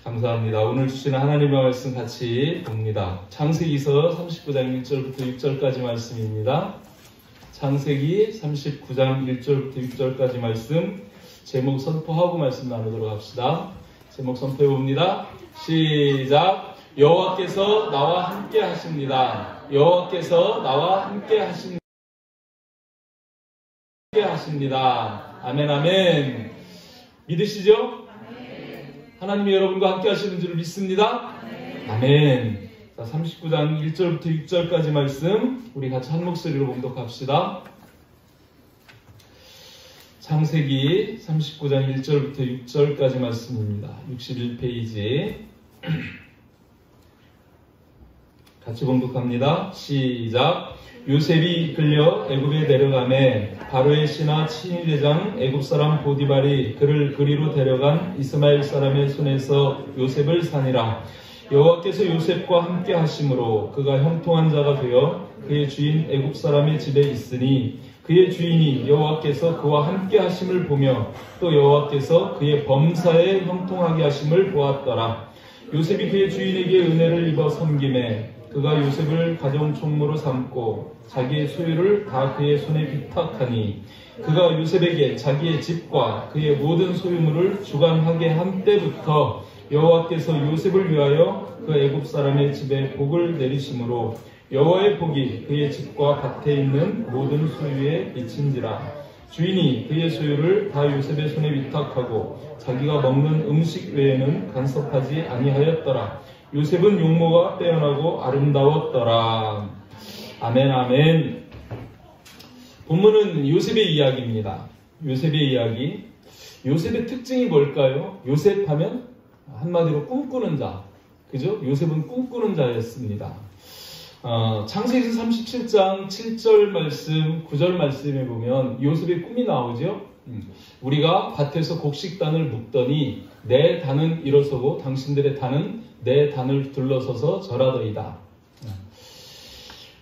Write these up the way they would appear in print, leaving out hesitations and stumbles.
감사합니다. 오늘 주시는 하나님의 말씀 같이 봅니다. 창세기서 39장 1절부터 6절까지 말씀입니다. 창세기 39장 1절부터 6절까지 말씀, 제목 선포하고 말씀 나누도록 합시다. 제목 선포해 봅니다. 시작. 여호와께서 나와 함께 하십니다. 여호와께서 나와 함께 하십니다. 아멘, 아멘. 믿으시죠? 하나님이 여러분과 함께 하시는 줄 믿습니다. 아멘. 자, 39장 1절부터 6절까지 말씀 우리 같이 한 목소리로 봉독합시다. 창세기 39장 1절부터 6절까지 말씀입니다. 61페이지 같이 봉독합니다. 시작. 요셉이 이끌려 애굽에 내려가매 바로의 신하 친위대장 애굽 사람 보디발이 그를 그리로 데려간 이스마엘 사람의 손에서 요셉을 산이라. 여호와께서 요셉과 함께 하심으로 그가 형통한 자가 되어 그의 주인 애굽 사람의 집에 있으니 그의 주인이 여호와께서 그와 함께 하심을 보며 또 여호와께서 그의 범사에 형통하게 하심을 보았더라. 요셉이 그의 주인에게 은혜를 입어 섬김에 그가 요셉을 가정 총무로 삼고 자기의 소유를 다 그의 손에 위탁하니 그가 요셉에게 자기의 집과 그의 모든 소유물을 주관하게 한 때부터 여호와께서 요셉을 위하여 그 애굽 사람의 집에 복을 내리심으로 여호와의 복이 그의 집과 밭에 있는 모든 소유에 미친지라. 주인이 그의 소유를 다 요셉의 손에 위탁하고 자기가 먹는 음식 외에는 간섭하지 아니하였더라. 요셉은 용모가 빼어나고 아름다웠더라. 아멘, 아멘. 본문은 요셉의 이야기입니다. 요셉의 이야기. 요셉의 특징이 뭘까요? 요셉 하면 한마디로 꿈꾸는 자. 그죠? 요셉은 꿈꾸는 자였습니다. 창세기 37장 7절 말씀, 9절 말씀에 보면 요셉의 꿈이 나오죠? 우리가 밭에서 곡식단을 묶더니 내 단은 일어서고 당신들의 단은 내 단을 둘러서서 절하더이다.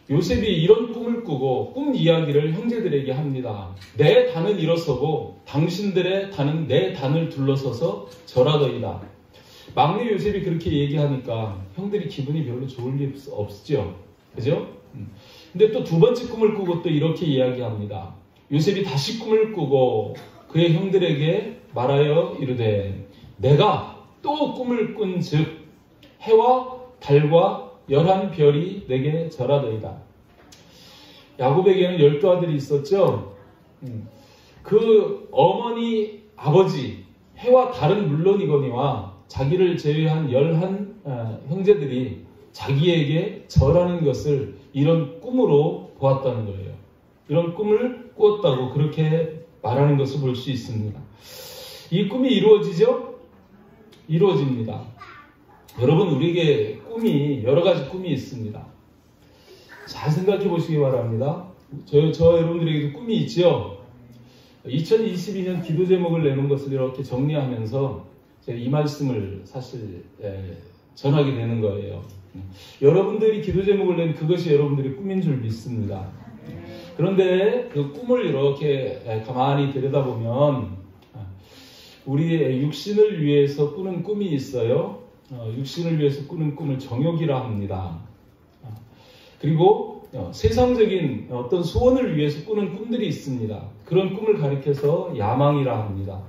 요셉이 이런 꿈을 꾸고 꿈 이야기를 형제들에게 합니다. 내 단은 일어서고 당신들의 단은 내 단을 둘러서서 절하더이다. 막내 요셉이 그렇게 얘기하니까 형들이 기분이 별로 좋을 리 없죠. 그죠? 근데 또 두 번째 꿈을 꾸고 또 이렇게 이야기합니다. 요셉이 다시 꿈을 꾸고 그의 형들에게 말하여 이르되 내가 또 꿈을 꾼즉 해와 달과 11별이 내게 절하더이다. 야곱에게는 12아들이 있었죠. 그 어머니 아버지 해와 달은 물론이거니와 자기를 제외한 11 형제들이 자기에게 절하는 것을 이런 꿈으로 보았다는 거예요. 이런 꿈을 꾸었다고 그렇게 말하는 것을 볼 수 있습니다. 이 꿈이 이루어지죠? 이루어집니다. 여러분, 우리에게 꿈이, 여러 가지 꿈이 있습니다. 잘 생각해 보시기 바랍니다. 저 여러분들에게도 꿈이 있죠? 2022년 기도 제목을 내놓은 것을 이렇게 정리하면서 제가 이 말씀을 사실 전하게 되는 거예요. 여러분들이 기도 제목을 낸 그것이 여러분들의 꿈인 줄 믿습니다. 그런데 그 꿈을 이렇게 가만히 들여다보면 우리의 육신을 위해서 꾸는 꿈이 있어요. 육신을 위해서 꾸는 꿈을 정욕이라 합니다. 그리고 세상적인 어떤 소원을 위해서 꾸는 꿈들이 있습니다. 그런 꿈을 가리켜서 야망이라 합니다.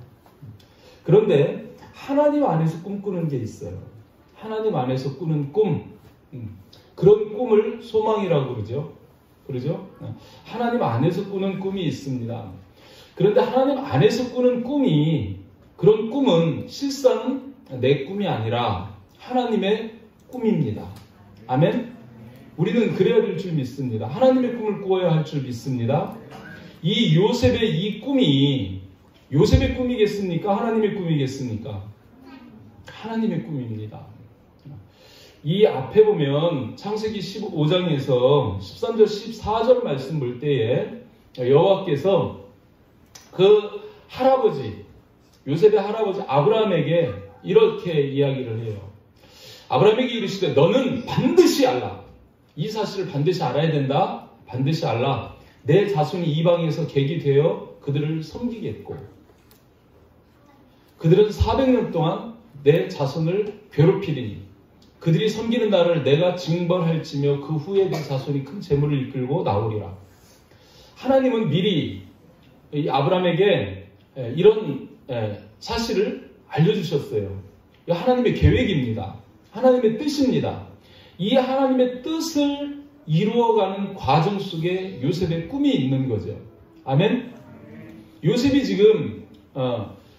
그런데 하나님 안에서 꿈꾸는 게 있어요. 하나님 안에서 꾸는 꿈, 그런 꿈을 소망이라고 그러죠? 하나님 안에서 꾸는 꿈이 있습니다. 그런데 하나님 안에서 꾸는 꿈이, 그런 꿈은 실상은 내 꿈이 아니라 하나님의 꿈입니다. 아멘? 우리는 그래야 될 줄 믿습니다. 하나님의 꿈을 꾸어야 할 줄 믿습니다. 이 요셉의 이 꿈이 요셉의 꿈이겠습니까? 하나님의 꿈이겠습니까? 하나님의 꿈입니다. 이 앞에 보면 창세기 15장에서 13절 14절 말씀 볼 때에 여호와께서 그 할아버지, 요셉의 할아버지 아브라함에게 이렇게 이야기를 해요. 아브라함에게 이르시되 너는 반드시 알라. 이 사실을 반드시 알아야 된다. 반드시 알라. 내 자손이 이방에서 객이 되어 그들을 섬기겠고 그들은 400년 동안 내 자손을 괴롭히리니 그들이 섬기는 나를 내가 징벌할지며 그 후에 내 자손이 큰 재물을 이끌고 나오리라. 하나님은 미리 이 아브라함에게 이런 사실을 알려주셨어요. 하나님의 계획입니다. 하나님의 뜻입니다. 이 하나님의 뜻을 이루어가는 과정 속에 요셉의 꿈이 있는 거죠. 아멘. 요셉이 지금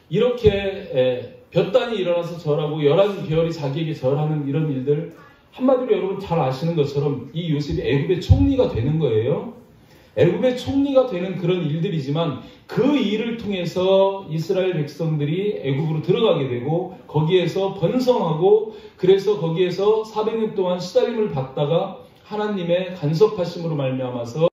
이렇게 볕단이 일어나서 절하고 11별이 자기에게 절하는 이런 일들, 한마디로 여러분 잘 아시는 것처럼 이 요셉이 애굽의 총리가 되는 거예요. 애굽의 총리가 되는 그런 일들이지만 그 일을 통해서 이스라엘 백성들이 애굽으로 들어가게 되고 거기에서 번성하고, 그래서 거기에서 400년 동안 시달림을 받다가 하나님의 간섭하심으로 말미암아서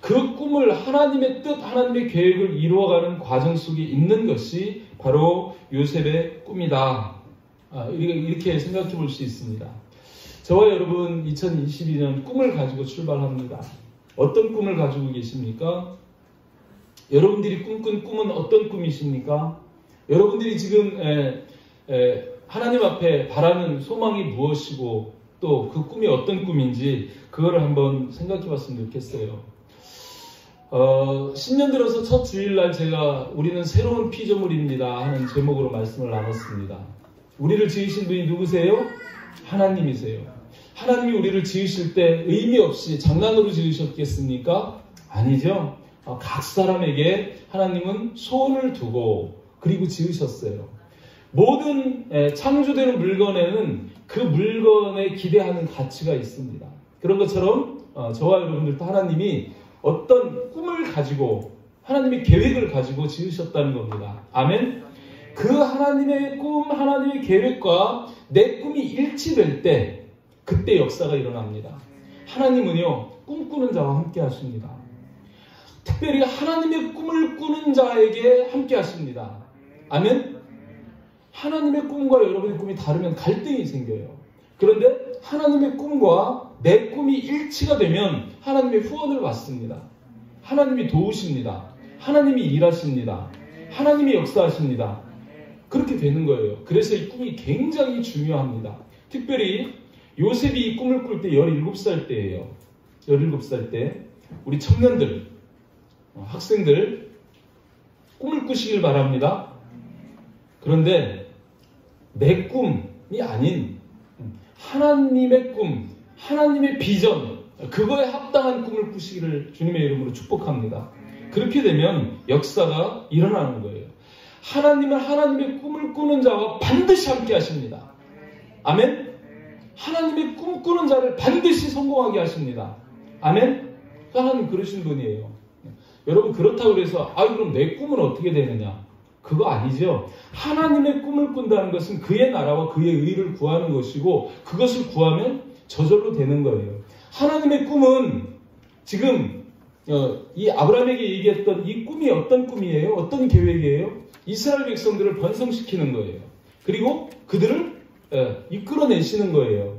그 꿈을, 하나님의 뜻, 하나님의 계획을 이루어가는 과정 속에 있는 것이 바로 요셉의 꿈이다. 이렇게 생각해 볼 수 있습니다. 저와 여러분 2022년 꿈을 가지고 출발합니다. 어떤 꿈을 가지고 계십니까? 여러분들이 꿈꾼 꿈은 어떤 꿈이십니까? 여러분들이 지금 하나님 앞에 바라는 소망이 무엇이고 또 그 꿈이 어떤 꿈인지 그거를 한번 생각해 봤으면 좋겠어요. 신년 들어서 첫 주일날 제가 우리는 새로운 피조물입니다 하는 제목으로 말씀을 나눴습니다. 우리를 지으신 분이 누구세요? 하나님이세요. 하나님이 우리를 지으실 때 의미 없이 장난으로 지으셨겠습니까? 아니죠. 각 사람에게 하나님은 소원을 두고 그리고 지으셨어요. 모든 창조되는 물건에는 그 물건에 기대하는 가치가 있습니다. 그런 것처럼 저와 여러분들도 하나님이 어떤 꿈을 가지고 하나님의 계획을 가지고 지으셨다는 겁니다. 아멘. 그 하나님의 꿈, 하나님의 계획과 내 꿈이 일치될 때 그때 역사가 일어납니다. 하나님은요, 꿈꾸는 자와 함께 하십니다. 특별히 하나님의 꿈을 꾸는 자에게 함께 하십니다. 아멘. 하나님의 꿈과 여러분의 꿈이 다르면 갈등이 생겨요. 그런데 하나님의 꿈과 내 꿈이 일치가 되면 하나님의 후원을 받습니다. 하나님이 도우십니다. 하나님이 일하십니다. 하나님이 역사하십니다. 그렇게 되는 거예요. 그래서 이 꿈이 굉장히 중요합니다. 특별히 요셉이 이 꿈을 꿀 때 17살 때예요. 17살 때 우리 청년들, 학생들 꿈을 꾸시길 바랍니다. 그런데 내 꿈이 아닌 하나님의 꿈, 하나님의 비전, 그거에 합당한 꿈을 꾸시기를 주님의 이름으로 축복합니다. 그렇게 되면 역사가 일어나는 거예요. 하나님은 하나님의 꿈을 꾸는 자와 반드시 함께 하십니다. 아멘. 하나님의 꿈 꾸는 자를 반드시 성공하게 하십니다. 아멘. 하나님 그러신 분이에요. 여러분 그렇다고 해서 그럼 내 꿈은 어떻게 되느냐? 그거 아니죠. 하나님의 꿈을 꾼다는 것은 그의 나라와 그의 의를 구하는 것이고 그것을 구하면 저절로 되는 거예요. 하나님의 꿈은 지금 이 아브라함에게 얘기했던 이 꿈이 어떤 꿈이에요? 어떤 계획이에요? 이스라엘 백성들을 번성시키는 거예요. 그리고 그들을 이끌어내시는 거예요.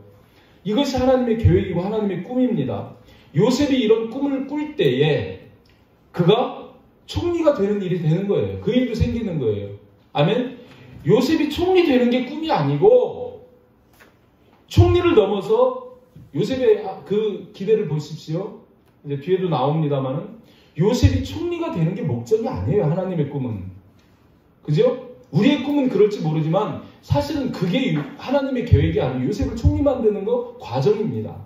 이것이 하나님의 계획이고 하나님의 꿈입니다. 요셉이 이런 꿈을 꿀 때에 그가 총리가 되는 일이 되는 거예요. 그 일도 생기는 거예요. 아멘. 요셉이 총리 되는 게 꿈이 아니고 총리를 넘어서 요셉의 그 기대를 보십시오. 이제 뒤에도 나옵니다만은 요셉이 총리가 되는 게 목적이 아니에요. 하나님의 꿈은. 그죠? 우리의 꿈은 그럴지 모르지만 사실은 그게 하나님의 계획이 아니에요. 요셉을 총리 만드는 거 과정입니다.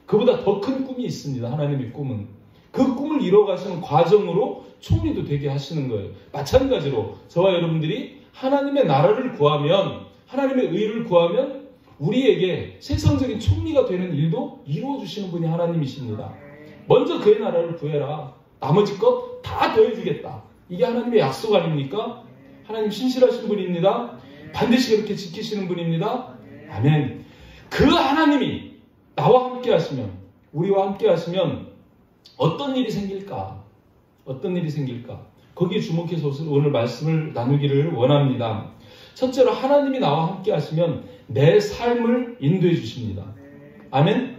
그보다 더 큰 꿈이 있습니다. 하나님의 꿈은. 그 꿈을 이뤄가시는 과정으로 총리도 되게 하시는 거예요. 마찬가지로 저와 여러분들이 하나님의 나라를 구하면, 하나님의 의를 구하면 우리에게 세상적인 총리가 되는 일도 이루어주시는 분이 하나님이십니다. 먼저 그의 나라를 구해라. 나머지 것 다 더해주겠다. 이게 하나님의 약속 아닙니까? 하나님 신실하신 분입니다. 반드시 그렇게 지키시는 분입니다. 아멘. 그 하나님이 나와 함께 하시면, 우리와 함께 하시면 어떤 일이 생길까? 어떤 일이 생길까? 거기에 주목해서 오늘 말씀을 나누기를 원합니다. 첫째로 하나님이 나와 함께 하시면 내 삶을 인도해 주십니다. 아멘?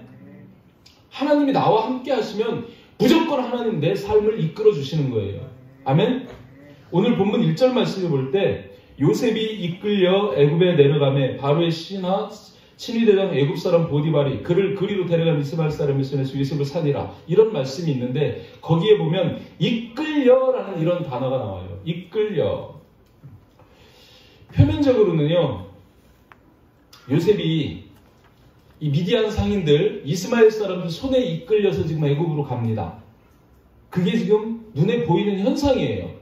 하나님이 나와 함께 하시면 무조건 하나님 내 삶을 이끌어 주시는 거예요. 아멘? 오늘 본문 1절 말씀을 볼 때 요셉이 이끌려 애굽에 내려가매 바로의 신하 친위대장 애굽 사람 보디발이 그를 그리로 데려간 이스마엘 사람의 손에서 요셉을 살리라, 이런 말씀이 있는데 거기에 보면 이끌려라는 이런 단어가 나와요. 이끌려. 표면적으로는요, 요셉이 이 미디안 상인들 이스마엘 사람들 손에 이끌려서 지금 애굽으로 갑니다. 그게 지금 눈에 보이는 현상이에요.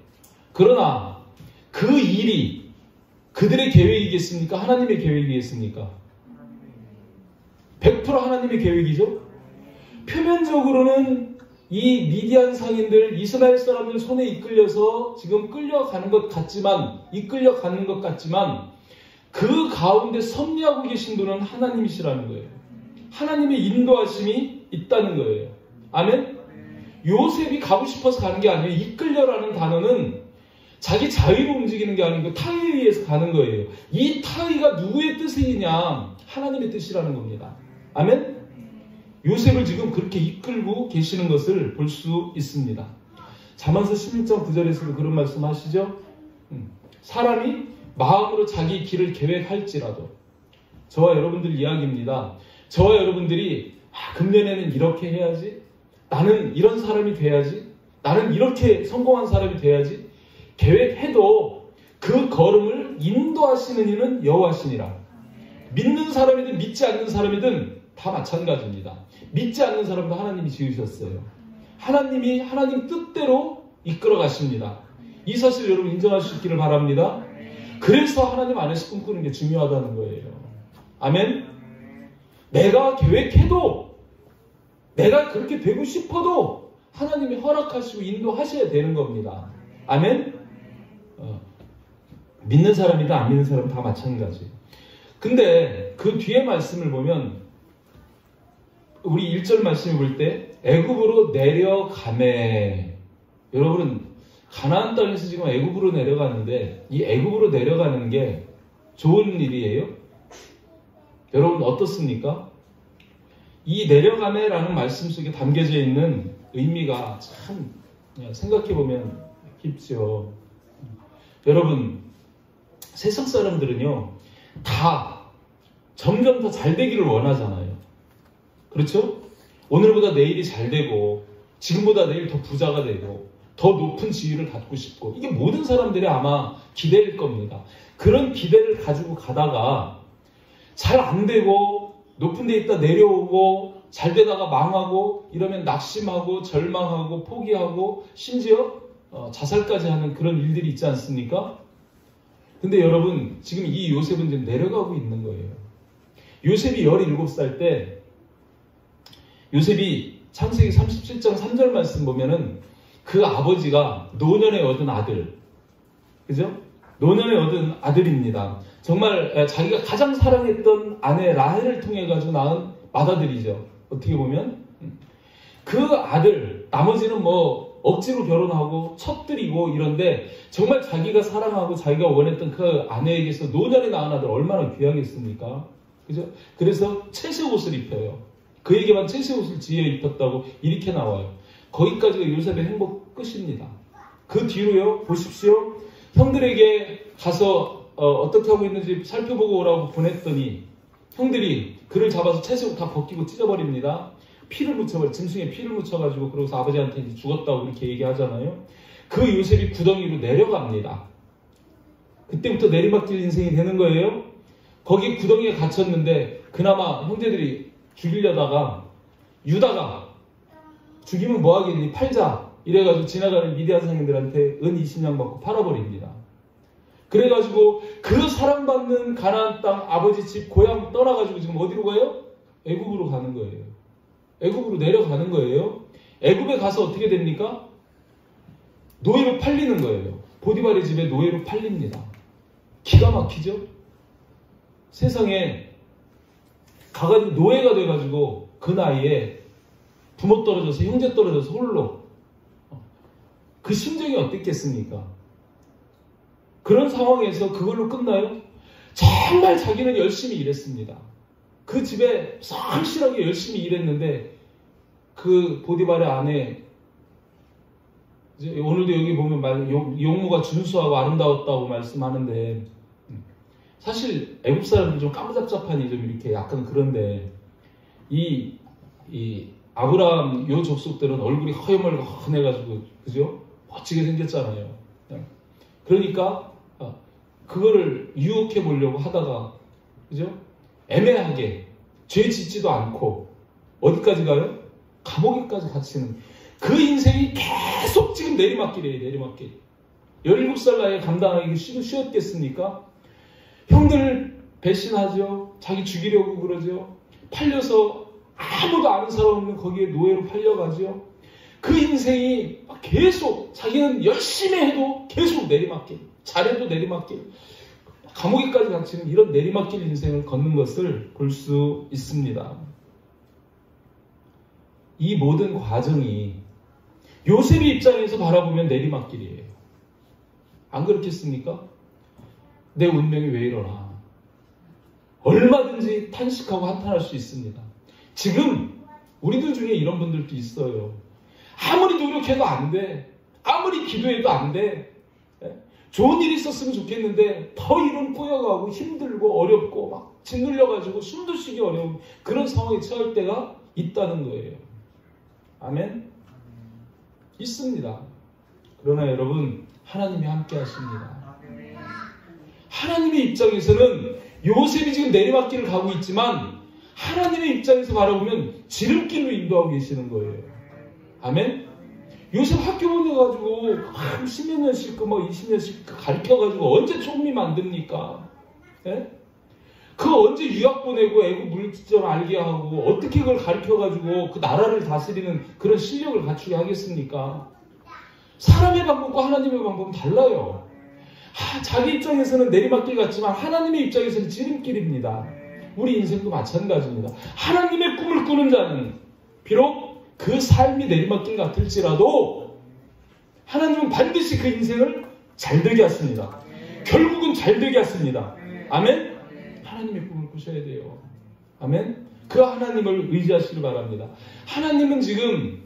그러나 그 일이 그들의 계획이겠습니까? 하나님의 계획이겠습니까? 100% 하나님의 계획이죠. 표면적으로는 이 미디안 상인들 이스라엘 사람들 손에 이끌려서 지금 끌려가는 것 같지만, 이끌려가는 것 같지만 그 가운데 섭리하고 계신 분은 하나님이시라는 거예요. 하나님의 인도하심이 있다는 거예요. 아멘? 요셉이 가고 싶어서 가는 게 아니에요. 이끌려라는 단어는 자기 자유로 움직이는 게 아니고 타의에 의해서 가는 거예요. 이 타의가 누구의 뜻이냐? 하나님의 뜻이라는 겁니다. 아멘? 요셉을 지금 그렇게 이끌고 계시는 것을 볼 수 있습니다. 잠언서 16장 9절에서도 그런 말씀 하시죠? 사람이 마음으로 자기 길을 계획할지라도, 저와 여러분들 이야기입니다. 저와 여러분들이 금년에는 이렇게 해야지, 나는 이런 사람이 돼야지, 나는 이렇게 성공한 사람이 돼야지 계획해도 그 걸음을 인도하시는 이는 여호와시니라. 믿는 사람이든 믿지 않는 사람이든 다 마찬가지입니다. 믿지 않는 사람도 하나님이 지으셨어요. 하나님이 하나님 뜻대로 이끌어 가십니다. 이 사실 여러분 인정할 수 있기를 바랍니다. 그래서 하나님 안에서 꿈꾸는 게 중요하다는 거예요. 아멘? 내가 계획해도, 내가 그렇게 되고 싶어도 하나님이 허락하시고 인도하셔야 되는 겁니다. 아멘? 믿는 사람이든 안 믿는 사람은 다 마찬가지. 근데 그 뒤에 말씀을 보면, 우리 1절 말씀을 볼 때 애굽으로 내려가매. 여러분, 가나안 땅에서 지금 애굽으로 내려가는데 이 애굽으로 내려가는 게 좋은 일이에요? 여러분 어떻습니까? 이 내려가매라는 말씀 속에 담겨져 있는 의미가 참 생각해보면 깊죠. 여러분, 세상 사람들은요 다 점점 더 잘 되기를 원하잖아요. 그렇죠? 오늘보다 내일이 잘 되고 지금보다 내일 더 부자가 되고 더 높은 지위를 갖고 싶고, 이게 모든 사람들의 아마 기대일 겁니다. 그런 기대를 가지고 가다가 잘 안 되고 높은 데 있다 내려오고 잘 되다가 망하고 이러면 낙심하고 절망하고 포기하고 심지어 자살까지 하는 그런 일들이 있지 않습니까? 근데 여러분, 지금 이 요셉은 지금 내려가고 있는 거예요. 요셉이 17살 때, 요셉이 창세기 37장 3절 말씀 보면은 그 아버지가 노년에 얻은 아들, 그죠? 노년에 얻은 아들입니다. 정말 자기가 가장 사랑했던 아내 라헬을 통해 가지고 낳은 맏아들이죠. 어떻게 보면 그 아들, 나머지는 뭐 억지로 결혼하고 첩들이고 이런데 정말 자기가 사랑하고 자기가 원했던 그 아내에게서 노년에 낳은 아들 얼마나 귀하겠습니까? 그죠? 그래서 채색 옷을 입혀요. 그에게만 채색 옷을 지어 입혔다고 이렇게 나와요. 거기까지가 요셉의 행복 끝입니다. 그 뒤로요, 보십시오. 형들에게 가서 어떻게 하고 있는지 살펴보고 오라고 보냈더니 형들이 그를 잡아서 채색옷 다 벗기고 찢어버립니다. 피를 묻혀버려, 짐승에 피를 묻혀가지고, 그러고서 아버지한테 이제 죽었다고 이렇게 얘기하잖아요. 그 요셉이 구덩이로 내려갑니다. 그때부터 내리막길 인생이 되는 거예요. 거기 구덩이에 갇혔는데 그나마 형제들이 죽이려다가 유다가 죽이면 뭐하겠니? 팔자. 이래가지고 지나가는 미디안 상인들한테 은 20냥 받고 팔아버립니다. 그래가지고 그 사랑받는 가나안 땅 아버지 집 고향 떠나가지고 지금 어디로 가요? 애굽으로 가는 거예요. 애굽으로 내려가는 거예요. 애굽에 가서 어떻게 됩니까? 노예로 팔리는 거예요. 보디발의 집에 노예로 팔립니다. 기가 막히죠? 세상에 가가지고 노예가 돼가지고 그 나이에 부모 떨어져서 형제 떨어져서 홀로, 그 심정이 어땠겠습니까? 그런 상황에서 그걸로 끝나요? 정말 자기는 열심히 일했습니다. 그 집에 성실하게 열심히 일했는데 그 보디발의 아내 오늘도 여기 보면 용모가 준수하고 아름다웠다고 말씀하는데, 사실 애국 사람들 좀 까무잡잡하니 좀 이렇게 약간 그런데, 이 아브라함 요 족속들은 얼굴이 허여멀건해가지고, 그죠? 멋지게 생겼잖아요. 그러니까 그거를 유혹해 보려고 하다가, 그죠? 애매하게 죄 짓지도 않고 어디까지 가요? 감옥에까지 갇히는 그 인생이 계속 지금 내리막길이에요. 내리막길. 17살 나이에 감당하기 쉬웠겠습니까? 형들 배신하죠. 자기 죽이려고 그러죠. 팔려서 아무도 아는 사람 없는 거기에 노예로 팔려가죠. 그 인생이 계속 자기는 열심히 해도 계속 내리막길, 잘해도 내리막길, 감옥에까지 갇히는 이런 내리막길 인생을 걷는 것을 볼 수 있습니다. 이 모든 과정이 요셉의 입장에서 바라보면 내리막길이에요. 안 그렇겠습니까? 내 운명이 왜 이러나. 얼마든지 탄식하고 한탄할 수 있습니다. 지금 우리들 중에 이런 분들도 있어요. 아무리 노력해도 안 돼. 아무리 기도해도 안 돼. 좋은 일이 있었으면 좋겠는데 더 이런 꼬여가고 힘들고 어렵고 막 짓눌려가지고 숨도 쉬기 어려운 그런 상황에 처할 때가 있다는 거예요. 아멘? 있습니다. 그러나 여러분, 하나님이 함께 하십니다. 하나님의 입장에서는 요셉이 지금 내리막길을 가고 있지만 하나님의 입장에서 바라보면 지름길로 인도하고 계시는 거예요. 아멘? 요셉 학교 보내가지고 10몇 년씩 20년씩 가르쳐가지고 언제 총리 만듭니까? 예? 그 언제 유학 보내고 애국 물질점 알게 하고 어떻게 그걸 가르쳐가지고 그 나라를 다스리는 그런 실력을 갖추게 하겠습니까? 사람의 방법과 하나님의 방법은 달라요. 자기 입장에서는 내리막길 같지만 하나님의 입장에서는 지름길입니다. 우리 인생도 마찬가지입니다. 하나님의 꿈을 꾸는 자는 비록 그 삶이 내리막길 같을지라도 하나님은 반드시 그 인생을 잘되게 하십니다. 결국은 잘되게 하십니다. 아멘? 하나님의 꿈을 꾸셔야 돼요. 아멘? 그 하나님을 의지하시길 바랍니다. 하나님은 지금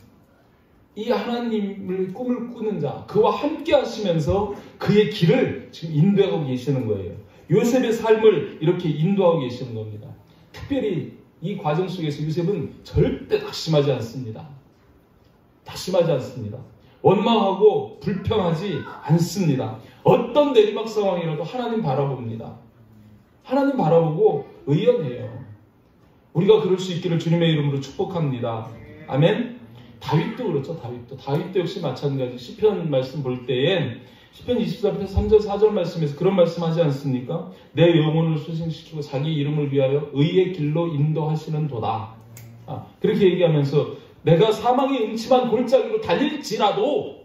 이 하나님을 꿈을 꾸는 자, 그와 함께 하시면서 그의 길을 지금 인도하고 계시는 거예요. 요셉의 삶을 이렇게 인도하고 계시는 겁니다. 특별히 이 과정 속에서 요셉은 절대 낙심하지 않습니다. 낙심하지 않습니다. 원망하고 불평하지 않습니다. 어떤 내리막 상황이라도 하나님 바라봅니다. 하나님 바라보고 의연해요. 우리가 그럴 수 있기를 주님의 이름으로 축복합니다. 아멘. 다윗도 그렇죠. 다윗도 역시 마찬가지. 시편 말씀 볼 때에 시편 24편 3절 4절 말씀에서 그런 말씀하지 않습니까? 내 영혼을 소생시키고 자기 이름을 위하여 의의 길로 인도하시는 도다. 그렇게 얘기하면서 내가 사망의 음침한 골짜기로 다닐지라도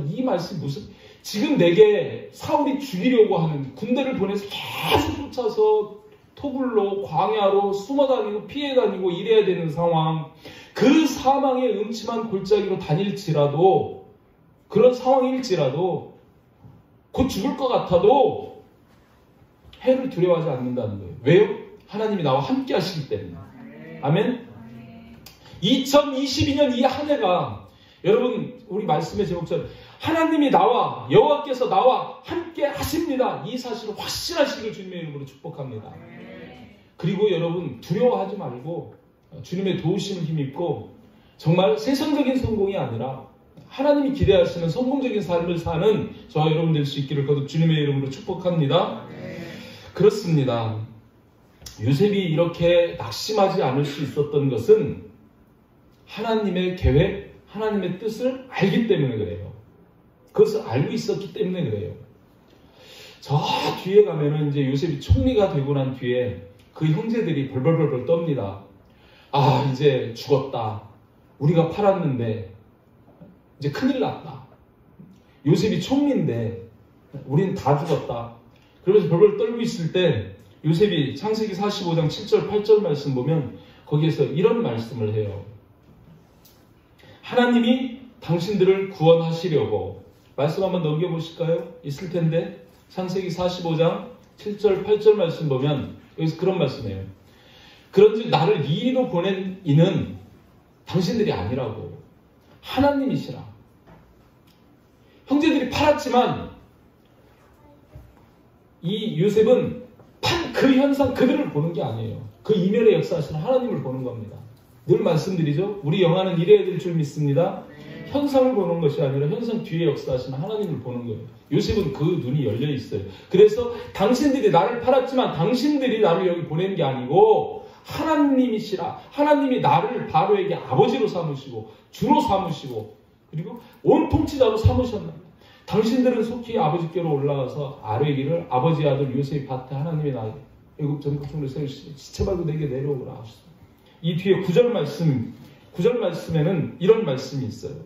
이 말씀이 무슨 지금 내게 사울이 죽이려고 하는 군대를 보내서 계속 쫓아서 토굴로 광야로 숨어다니고 피해다니고 이래야 되는 상황, 그 사망의 음침한 골짜기로 다닐지라도 그런 상황일지라도 곧 죽을 것 같아도 해를 두려워하지 않는다는 거예요. 왜요? 하나님이 나와 함께 하시기 때문에. 아멘. 2022년 이 한 해가 여러분 우리 말씀의 제목처럼 하나님이 나와 여호와께서 나와 함께 하십니다. 이 사실을 확신하시길 주님의 이름으로 축복합니다. 그리고 여러분 두려워하지 말고 주님의 도우심을 힘입고 정말 세상적인 성공이 아니라 하나님이 기대하시는 성공적인 삶을 사는 저와 여러분 될 수 있기를 거듭 주님의 이름으로 축복합니다. 그렇습니다. 요셉이 이렇게 낙심하지 않을 수 있었던 것은 하나님의 계획, 하나님의 뜻을 알기 때문에 그래요. 그것을 알고 있었기 때문에 그래요. 저 뒤에 가면은 이제 요셉이 총리가 되고 난 뒤에 그 형제들이 벌벌벌 떱니다. 아, 이제 죽었다. 우리가 팔았는데 이제 큰일 났다. 요셉이 총리인데 우린 다 죽었다. 그러면서 벌벌 떨고 있을 때 요셉이 창세기 45장 7절 8절 말씀 보면 거기에서 이런 말씀을 해요. 하나님이 당신들을 구원하시려고 말씀 한번 넘겨보실까요? 있을 텐데 창세기 45장 7절 8절 말씀 보면 여기서 그런 말씀이에요. 그런즉 나를 이리로 보낸 이는 당신들이 아니라고. 하나님이시라. 형제들이 팔았지만 이 요셉은 판 그 현상 그들을 보는 게 아니에요. 그 이면에 역사하시는 하나님을 보는 겁니다. 늘 말씀드리죠. 우리 영화는 이래야 될 줄 믿습니다. 현상을 보는 것이 아니라 현상 뒤에 역사하시는 하나님을 보는 거예요. 요셉은 그 눈이 열려 있어요. 그래서 당신들이 나를 팔았지만 당신들이 나를 여기 보낸 게 아니고 하나님이시라. 하나님이 나를 바로에게 아버지로 삼으시고 주로 삼으시고 그리고 온 통치자로 삼으셨나요? 당신들은 속히 아버지께로 올라가서 아뢰 기를 아버지 아들 요셉이 밭에 하나님이 나 애굽 전국중으로 세우시니 지체말고 내게 내려오라 하셨어요. 이 뒤에 9절 말씀에는 이런 말씀이 있어요.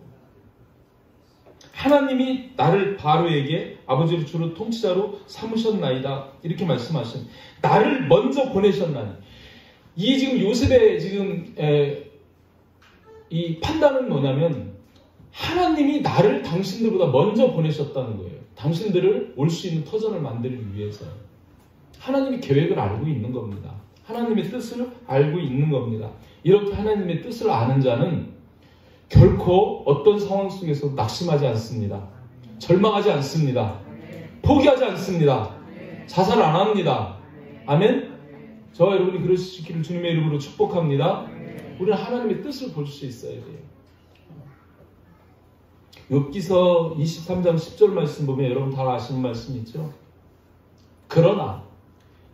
하나님이 나를 바로에게 아버지로 주로 통치자로 삼으셨나이다. 이렇게 말씀하신 나를 먼저 보내셨나니. 이 지금 요셉의 지금 이 판단은 뭐냐면 하나님이 나를 당신들보다 먼저 보내셨다는 거예요. 당신들을 올 수 있는 터전을 만들기 위해서. 하나님이 계획을 알고 있는 겁니다. 하나님의 뜻을 알고 있는 겁니다. 이렇게 하나님의 뜻을 아는 자는 결코 어떤 상황 속에서 낙심하지 않습니다. 절망하지 않습니다. 포기하지 않습니다. 자살 안 합니다. 아멘? 저와 여러분이 그럴 수 있기를 주님의 이름으로 축복합니다. 우리는 하나님의 뜻을 볼 수 있어야 돼요. 욥기서 23장 10절 말씀 보면 여러분 다 아시는 말씀 있죠? 그러나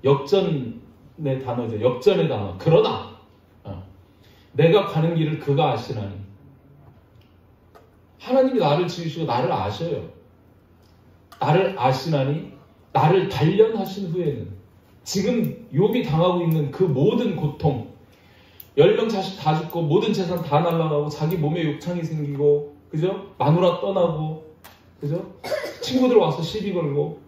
역전의 단어죠. 역전의 단어. 그러나 내가 가는 길을 그가 아시나니. 하나님이 나를 지으시고 나를 아셔요. 나를 아시나니 나를 단련하신 후에는 지금 욥이 당하고 있는 그 모든 고통 10명 자식 다 죽고 모든 재산 다 날아가고 자기 몸에 욕창이 생기고 그죠? 마누라 떠나고 그죠? 친구들 와서 시비 걸고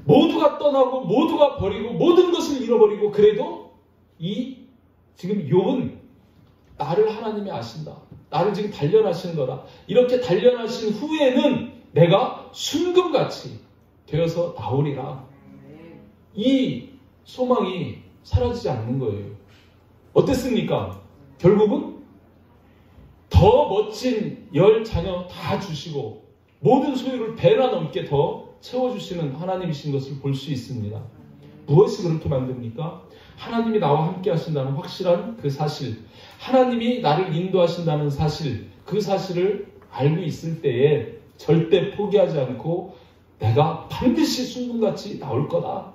모두가 떠나고 모두가 버리고 모든 것을 잃어버리고 그래도 이 지금 욥은 나를 하나님이 아신다. 나를 지금 단련하시는 거다. 이렇게 단련하신 후에는 내가 순금같이 되어서 나오리라. 이 소망이 사라지지 않는 거예요. 어땠습니까? 결국은 더 멋진 열 자녀 다 주시고 모든 소유를 배나 넘게 더 채워주시는 하나님이신 것을 볼 수 있습니다. 무엇이 그렇게 만듭니까? 하나님이 나와 함께 하신다는 확실한 그 사실, 하나님이 나를 인도하신다는 사실, 그 사실을 알고 있을 때에 절대 포기하지 않고 내가 반드시 순금같이 나올 거다.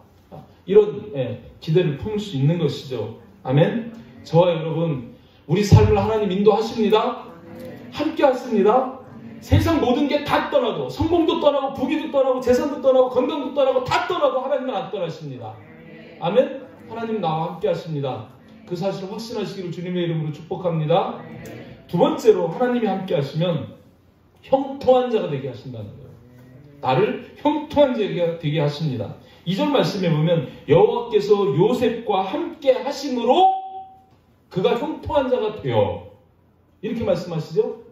이런 기대를 품을 수 있는 것이죠. 아멘. 저와 여러분 우리 삶을 하나님 인도하십니다. 함께 하십니다. 세상 모든 게 다 떠나도 성공도 떠나고 부귀도 떠나고 재산도 떠나고 건강도 떠나고 다 떠나도 하나님은 안 떠나십니다. 아멘. 하나님 나와 함께 하십니다. 그 사실을 확신하시기를 주님의 이름으로 축복합니다. 두 번째로 하나님이 함께 하시면 형통한 자가 되게 하신다는 거예요. 나를 형통한 자가 되게 하십니다. 2절 말씀에 보면 여호와께서 요셉과 함께 하심으로 그가 형통한 자가 되어 이렇게 말씀하시죠.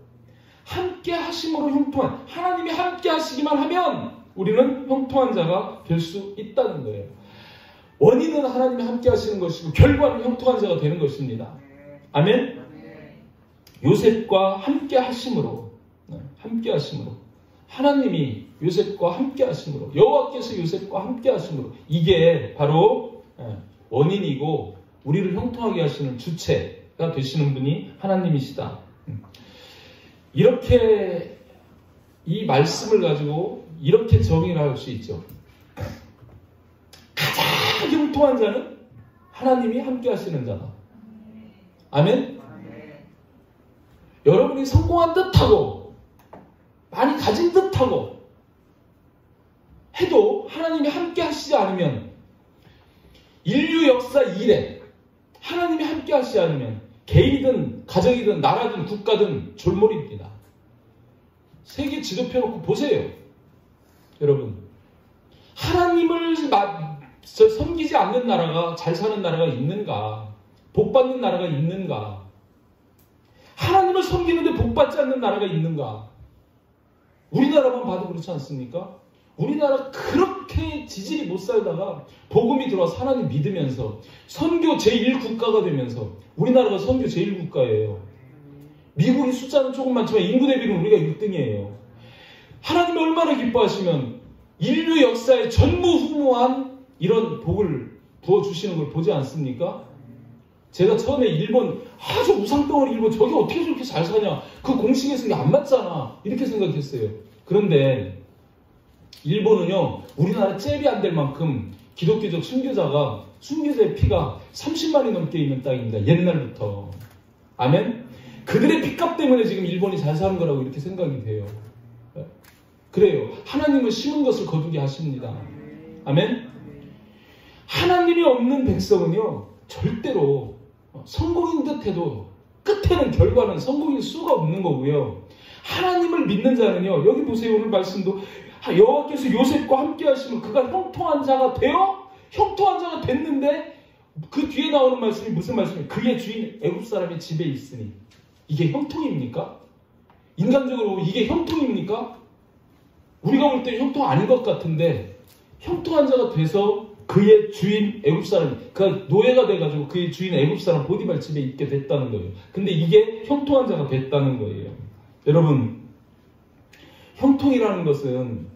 함께 하심으로 형통한, 하나님이 함께 하시기만 하면 우리는 형통한 자가 될 수 있다는 거예요. 원인은 하나님이 함께 하시는 것이고 결과는 형통한 자가 되는 것입니다. 아멘. 요셉과 함께 하심으로 하나님이 요셉과 함께 하심으로 여호와께서 요셉과 함께 하심으로 이게 바로 원인이고 우리를 형통하게 하시는 주체가 되시는 분이 하나님이시다. 이렇게 이 말씀을 가지고 이렇게 정의를 할 수 있죠. 가장 형통한 자는 하나님이 함께 하시는 자다. 아멘? 여러분이 성공한 듯하고 많이 가진 듯하고 해도 하나님이 함께 하시지 않으면 인류 역사 이래 하나님이 함께 하시지 않으면 개인이든 가정이든 나라든 국가든 졸몰입니다. 세계 지도 펴놓고 보세요. 여러분 하나님을 섬기지 않는 나라가 잘 사는 나라가 있는가? 복받는 나라가 있는가? 하나님을 섬기는데 복받지 않는 나라가 있는가? 우리나라만 봐도 그렇지 않습니까? 우리나라 그렇게 지질이 못 살다가 복음이 들어와서 하나님 믿으면서 선교 제1국가가 되면서 우리나라가 선교 제1국가예요. 미국이 숫자는 조금 많지만 인구 대비는 우리가 1등이에요. 하나님이 얼마나 기뻐하시면 인류 역사에 전무후무한 이런 복을 부어주시는 걸 보지 않습니까? 제가 처음에 일본, 아주 우상덩어리 일본, 저게 어떻게 저렇게 잘 사냐. 그 공식에서 이게 안 맞잖아. 이렇게 생각했어요. 그런데 일본은요, 우리나라 잽이 안 될 만큼 기독교적 순교자의 피가 30만이 넘게 있는 땅입니다. 옛날부터. 아멘? 그들의 피값 때문에 지금 일본이 잘 사는 거라고 이렇게 생각이 돼요. 그래요. 하나님은 심은 것을 거두게 하십니다. 아멘? 하나님이 없는 백성은요, 절대로 성공인 듯 해도 끝에는 결과는 성공일 수가 없는 거고요. 하나님을 믿는 자는요, 여기 보세요. 오늘 말씀도 여호와께서 요셉과 함께 하시면 그가 형통한 자가 되어 형통한 자가 됐는데 그 뒤에 나오는 말씀이 무슨 말씀이에요? 그의 주인 애굽 사람이 집에 있으니. 이게 형통입니까? 인간적으로 이게 형통입니까? 우리가 볼 때 형통 아닌 것 같은데 형통한 자가 돼서 그의 주인 애굽 사람, 그러니까 노예가 돼가지고 그의 주인 애굽 사람 보디발 집에 있게 됐다는 거예요. 근데 이게 형통한 자가 됐다는 거예요. 여러분, 형통이라는 것은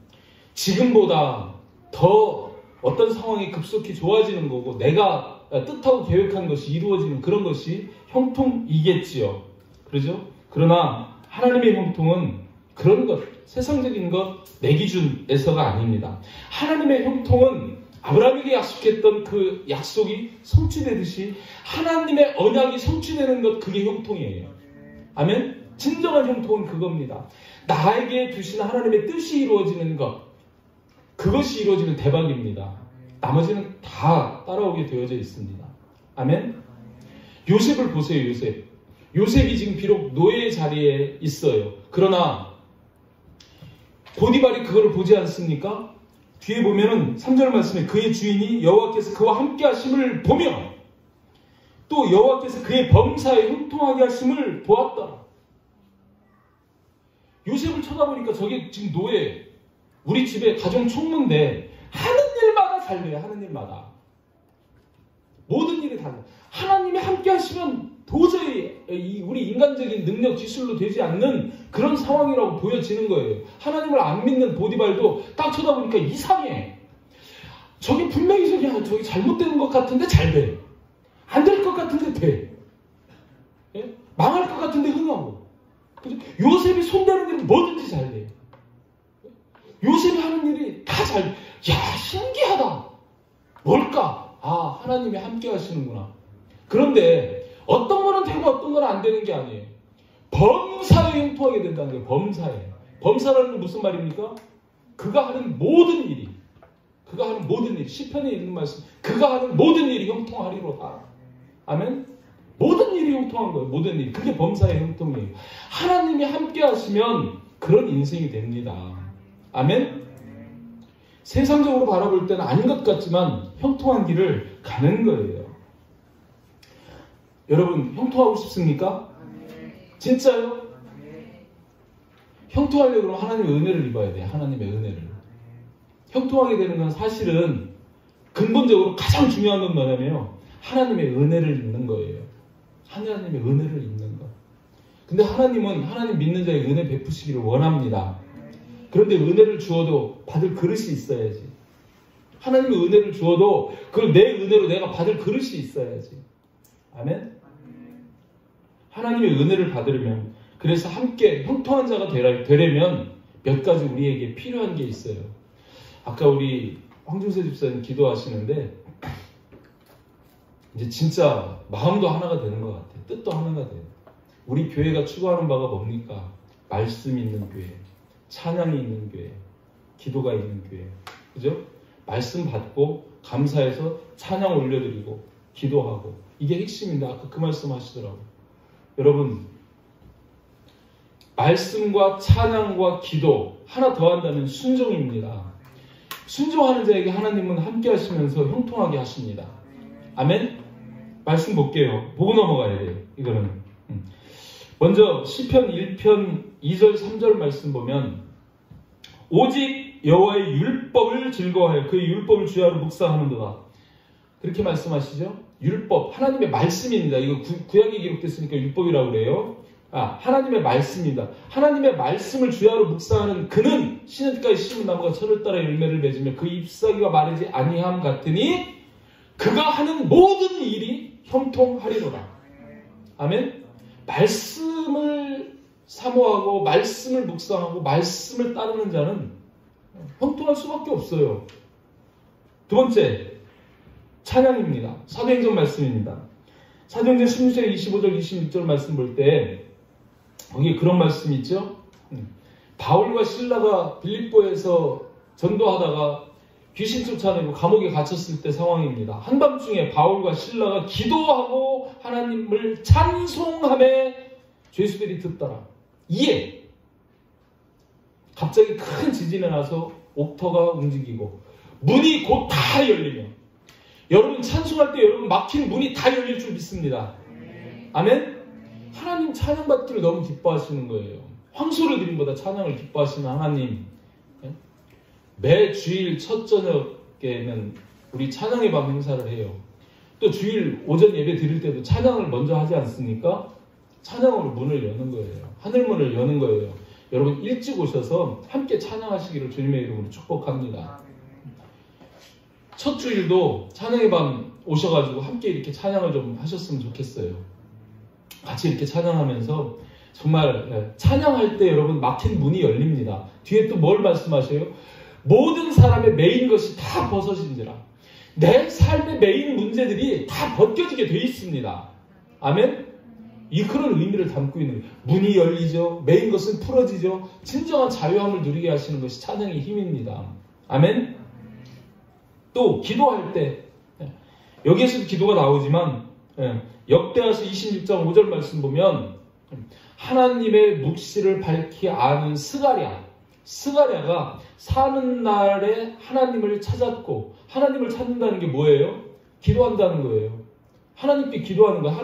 지금보다 더 어떤 상황이 급속히 좋아지는 거고 내가 뜻하고 계획한 것이 이루어지는 그런 것이 형통이겠지요. 그러죠? 그러나 하나님의 형통은 그런 것, 세상적인 것, 내 기준에서가 아닙니다. 하나님의 형통은 아브라함에게 약속했던 그 약속이 성취되듯이 하나님의 언약이 성취되는 것, 그게 형통이에요. 아멘? 진정한 형통은 그겁니다. 나에게 주신 하나님의 뜻이 이루어지는 것, 그것이 이루어지는 대박입니다. 나머지는 다 따라오게 되어져 있습니다. 아멘? 요셉을 보세요. 요셉이 지금 비록 노예의 자리에 있어요. 그러나 보디발이 그거를 보지 않습니까? 뒤에 보면은 3절 말씀에 그의 주인이 여호와께서 그와 함께 하심을 보며 또 여호와께서 그의 범사에 형통하게 하심을 보았다. 요셉을 쳐다보니까 저게 지금 노예, 우리 집에 가정 총무인데 하는 일마다 잘 돼요. 하는 일마다. 모든 일이 다. 하나님이 함께 하시면 도저히 우리 인간적인 능력 기술로 되지 않는 그런 상황이라고 보여지는 거예요. 하나님을 안 믿는 보디발도 딱 쳐다보니까 이상해. 저게 분명히 저기 잘못되는 것 같은데 잘 돼. 안 될 것 같은데 돼. 예? 망할 것 같은데 흥하고. 요셉이 손대는 일은 뭐든지 잘 돼. 요셉이 하는 일이 다 잘 돼. 야, 신기하다. 뭘까? 아, 하나님이 함께 하시는구나. 그런데 어떤 거는 되고 어떤 거는 안 되는 게 아니에요. 범사에 형통하게 된다는 거예요. 범사에. 범사라는 건 무슨 말입니까? 그가 하는 모든 일이, 시편에 있는 말씀, 그가 하는 모든 일이 형통하리로다. 아멘? 모든 일이 형통한 거예요. 모든 일. 그게 범사의 형통이에요. 하나님이 함께 하시면 그런 인생이 됩니다. 아멘? 세상적으로 바라볼 때는 아닌 것 같지만 형통한 길을 가는 거예요. 여러분, 형통하고 싶습니까? 진짜요? 형통하려고 그러면 하나님의 은혜를 입어야 돼요. 하나님의 은혜를. 형통하게 되는 건 사실은 근본적으로 가장 중요한 건 뭐냐면요, 하나님의 은혜를 입는 거예요. 하나님의 은혜를 입는 것. 근데 하나님은 하나님 믿는 자에게 은혜 베푸시기를 원합니다. 그런데 은혜를 주어도 받을 그릇이 있어야지. 하나님의 은혜를 주어도 그걸 내 은혜로 내가 받을 그릇이 있어야지. 아멘? 하나님의 은혜를 받으려면, 그래서 함께 형통한 자가 되려면 몇 가지 우리에게 필요한 게 있어요. 아까 우리 황중세 집사님 기도하시는데 이제 진짜 마음도 하나가 되는 것 같아요. 뜻도 하나가 돼요. 우리 교회가 추구하는 바가 뭡니까? 말씀이 있는 교회, 찬양이 있는 교회, 기도가 있는 교회. 그죠? 말씀 받고 감사해서 찬양 올려드리고 기도하고, 이게 핵심인데 아까 그 말씀 하시더라고요. 여러분, 말씀과 찬양과 기도 하나 더 한다면 순종입니다. 순종하는 자에게 하나님은 함께 하시면서 형통하게 하십니다. 아멘? 말씀 볼게요. 보고 넘어가야 돼요. 이거는. 먼저 시편 1편 2절 3절 말씀 보면 오직 여호와의 율법을 즐거워하여 그의 율법을 주야로 묵상하는도다. 그렇게 말씀하시죠? 율법, 하나님의 말씀입니다. 이거 구약에 기록됐으니까 율법이라고 그래요. 하나님의 말씀입니다. 하나님의 말씀을 주야로 묵상하는 그는 시냇가에 심은 나무가 철을 따라 열매를 맺으며 그 잎사귀가 마르지 아니함 같으니 그가 하는 모든 일이 형통하리로라. 아멘. 말씀을 사모하고 말씀을 묵상하고 말씀을 따르는 자는 형통할 수밖에 없어요. 두 번째, 찬양입니다. 사도행전 말씀입니다. 사도행전 16장 25절 26절 말씀 볼 때 거기에 그런 말씀이 있죠. 바울과 실라가 빌립보에서 전도하다가 귀신 쫓아내고 감옥에 갇혔을 때 상황입니다. 한밤중에 바울과 실라가 기도하고 하나님을 찬송함에 죄수들이 듣더라. 이에 갑자기 큰 지진이 나서 옥터가 움직이고 문이 곧 다 열리며, 여러분 찬송할 때 여러분 막힌 문이 다 열릴 줄 믿습니다. 아멘. 하나님 찬양받기를 너무 기뻐하시는 거예요. 황소를 드림보다 찬양을 기뻐하시는 하나님. 매 주일 첫 저녁에는 우리 찬양의 밤 행사를 해요. 또 주일 오전 예배 드릴 때도 찬양을 먼저 하지 않습니까? 찬양으로 문을 여는 거예요. 하늘문을 여는 거예요. 여러분 일찍 오셔서 함께 찬양하시기를 주님의 이름으로 축복합니다. 첫 주일도 찬양의 밤 오셔가지고 함께 이렇게 찬양을 좀 하셨으면 좋겠어요. 같이 이렇게 찬양하면서 정말 찬양할 때 여러분 막힌 문이 열립니다. 뒤에 또 뭘 말씀하셔요? 모든 사람의 메인 것이 다 벗어진지라. 내 삶의 메인 문제들이 다 벗겨지게 돼 있습니다. 아멘? 이 그런 의미를 담고 있는 거예요. 문이 열리죠. 메인 것은 풀어지죠. 진정한 자유함을 누리게 하시는 것이 찬양의 힘입니다. 아멘? 또 기도할 때 여기에서도 기도가 나오지만 역대하서 26장 5절 말씀 보면 하나님의 묵시를 밝히 아는 스가랴가 사는 날에 하나님을 찾았고, 하나님을 찾는다는 게 뭐예요? 기도한다는 거예요. 하나님께 기도하는 거예요.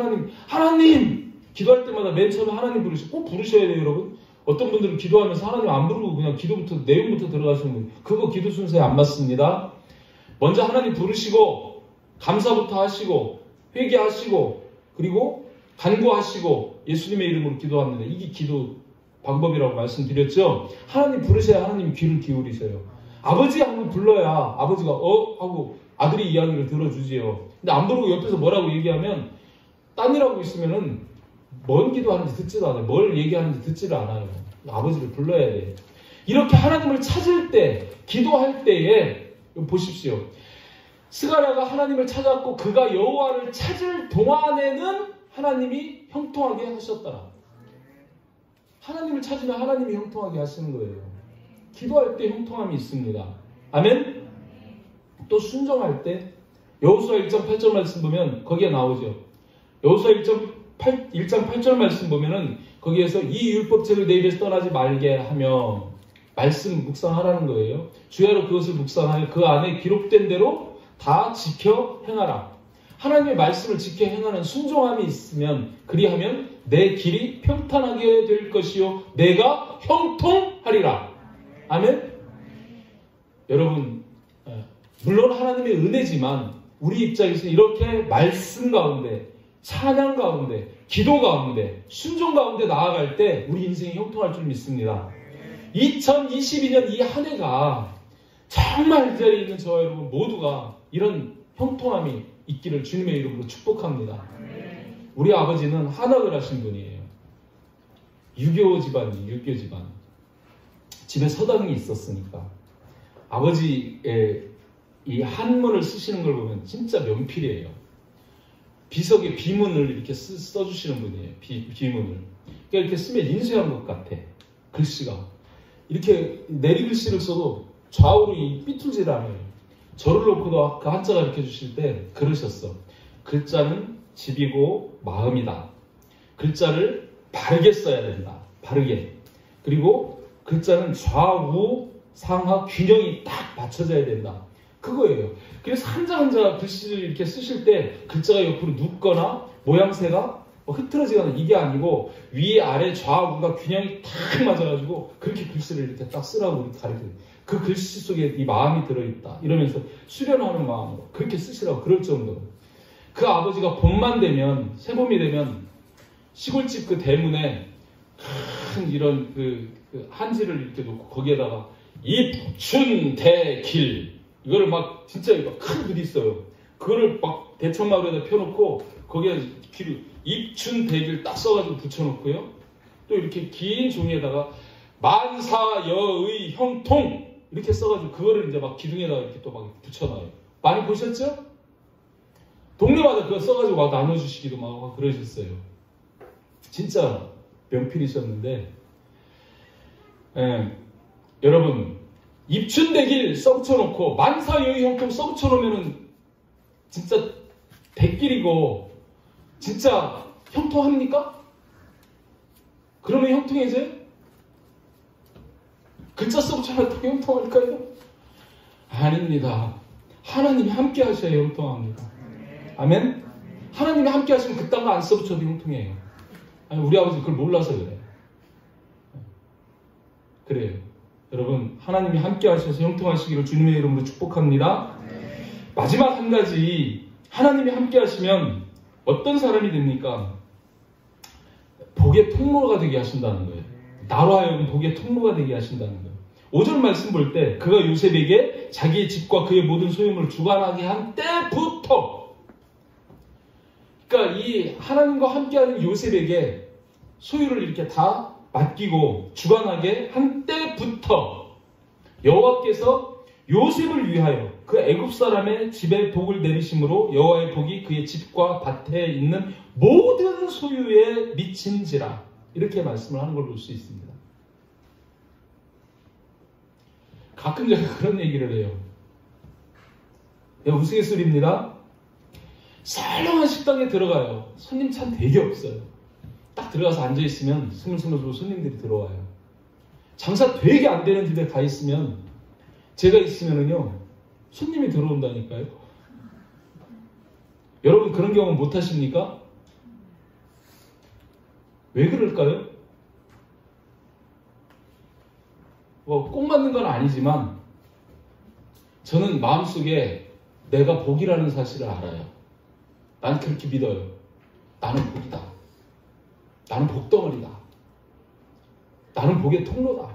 하나님! 기도할 때마다 맨 처음에 하나님 부르시고, 꼭 부르셔야 돼요, 여러분. 어떤 분들은 기도하면서 하나님 안 부르고 그냥 기도부터, 내용부터 들어가시는 거예요. 그거 기도 순서에 안 맞습니다. 먼저 하나님 부르시고, 감사부터 하시고, 회개하시고, 그리고 간구하시고, 예수님의 이름으로 기도합니다. 이게 기도 방법이라고 말씀드렸죠. 하나님 부르셔야 하나님 귀를 기울이셔요. 아버지 한번 불러야 아버지가 하고 아들이 이야기를 들어주지요. 근데 안 부르고 옆에서 뭐라고 얘기하면 딴 일하고 있으면은 뭔 기도하는지 듣지도 않아요. 뭘 얘기하는지 듣지를 않아요. 아버지를 불러야 돼. 이렇게 하나님을 찾을 때, 기도할 때에 보십시오. 스가랴가 하나님을 찾았고 그가 여호와를 찾을 동안에는 하나님이 형통하게 하셨더라. 하나님을 찾으면 하나님이 형통하게 하시는 거예요. 기도할 때 형통함이 있습니다. 아멘? 또 순종할 때 여호수아 1장 8절 말씀 보면 거기에 나오죠. 여호수아 1장 8절 말씀 보면은 거기에서 이 율법책을 내 입에서 떠나지 말게 하며 말씀 묵상하라는 거예요. 주야로 그것을 묵상하여 그 안에 기록된 대로 다 지켜 행하라. 하나님의 말씀을 지켜 행하는 순종함이 있으면, 그리하면 내 길이 평탄하게 될 것이요 내가 형통하리라. 아멘? 여러분, 물론 하나님의 은혜지만 우리 입장에서 이렇게 말씀 가운데, 찬양 가운데, 기도 가운데, 순종 가운데 나아갈 때 우리 인생이 형통할 줄 믿습니다. 2022년 이 한 해가 정말 이 자리에 있는 저와 여러분 모두가 이런 형통함이 있기를 주님의 이름으로 축복합니다. 우리 아버지는 한학을 하신 분이에요. 유교 집안이에요. 유교 집안. 집에 서당이 있었으니까 아버지의 이 한문을 쓰시는 걸 보면 진짜 명필이에요. 비석에 비문을 이렇게 써주시는 분이에요. 비문을. 그러니까 이렇게 쓰면 인쇄한 것 같아. 글씨가. 이렇게 내리글씨를 써도 좌우로 이 삐뚤질 않아요. 저를 놓고도 그 한자 가르쳐 주실 때 그러셨어. 글자는 집이고 마음이다. 글자를 바르게 써야 된다. 바르게. 그리고 글자는 좌우 상하 균형이 딱 맞춰져야 된다. 그거예요. 그래서 한자 한자 글씨를 이렇게 쓰실 때 글자가 옆으로 눕거나 모양새가 흐트러지거나 이게 아니고 위에 아래 좌우가 균형이 딱 맞아가지고 그렇게 글씨를 이렇게 딱 쓰라고 우리 가르쳐요. 그 글씨 속에 이 마음이 들어있다. 이러면서 수련하는 마음으로 그렇게 쓰시라고 그럴 정도로. 그 아버지가 봄만 되면, 새봄이 되면 시골집 그 대문에 큰 이런 그 한지를 이렇게 놓고 거기에다가 입춘대길 이거를 막 진짜 막 큰 글이 있어요. 그거를 막 대청마루에다 펴놓고 거기에 입춘대길 딱 써가지고 붙여놓고요. 또 이렇게 긴 종이에다가 만사여의 형통 이렇게 써가지고 그거를 이제 막 기둥에다가 이렇게 또 막 붙여놔요. 많이 보셨죠? 동네마다 그거 써가지고 막 나눠주시기도 막 그러셨어요. 진짜 명필이셨는데, 여러분, 입춘대길 써붙여놓고 만사여의 형통 써붙여놓으면은 진짜 대길이고, 진짜 형통합니까? 그러면 형통해져요? 글자 써붙여놨다고 형통할까요? 아닙니다. 하나님이 함께 하셔야 형통합니다. 아멘? 하나님이 함께 하시면 그딴 거 안 써붙여도 형통해요. 아니, 우리 아버지 그걸 몰라서 그래요. 그래요. 여러분, 하나님이 함께 하셔서 형통하시기를 주님의 이름으로 축복합니다. 마지막 한 가지, 하나님이 함께 하시면 어떤 사람이 됩니까? 복의 통로가 되게 하신다는 거예요. 나로 하여금 복의 통로가 되게 하신다는 거예요. 5절 말씀 볼 때 그가 요셉에게 자기의 집과 그의 모든 소유물을 주관하게 한 때부터, 그러니까 이 하나님과 함께하는 요셉에게 소유를 이렇게 다 맡기고 주관하게 한 때부터 여호와께서 요셉을 위하여 그 애굽 사람의 집에 복을 내리심으로 여호와의 복이 그의 집과 밭에 있는 모든 소유에 미친지라, 이렇게 말씀을 하는 걸 볼 수 있습니다. 가끔 제가 그런 얘기를 해요. 우스갯소리입니다. 썰렁한 식당에 들어가요. 손님 참 되게 없어요. 딱 들어가서 앉아있으면 스물스물 손님들이 들어와요. 장사 되게 안 되는 집에 가 있으면, 제가 있으면은요, 손님이 들어온다니까요. 여러분 그런 경험 못 하십니까? 왜 그럴까요? 꼭 맞는 건 아니지만 저는 마음속에 내가 복이라는 사실을 알아요. 난 그렇게 믿어요. 나는 복이다. 나는 복덩어리다. 나는 복의 통로다.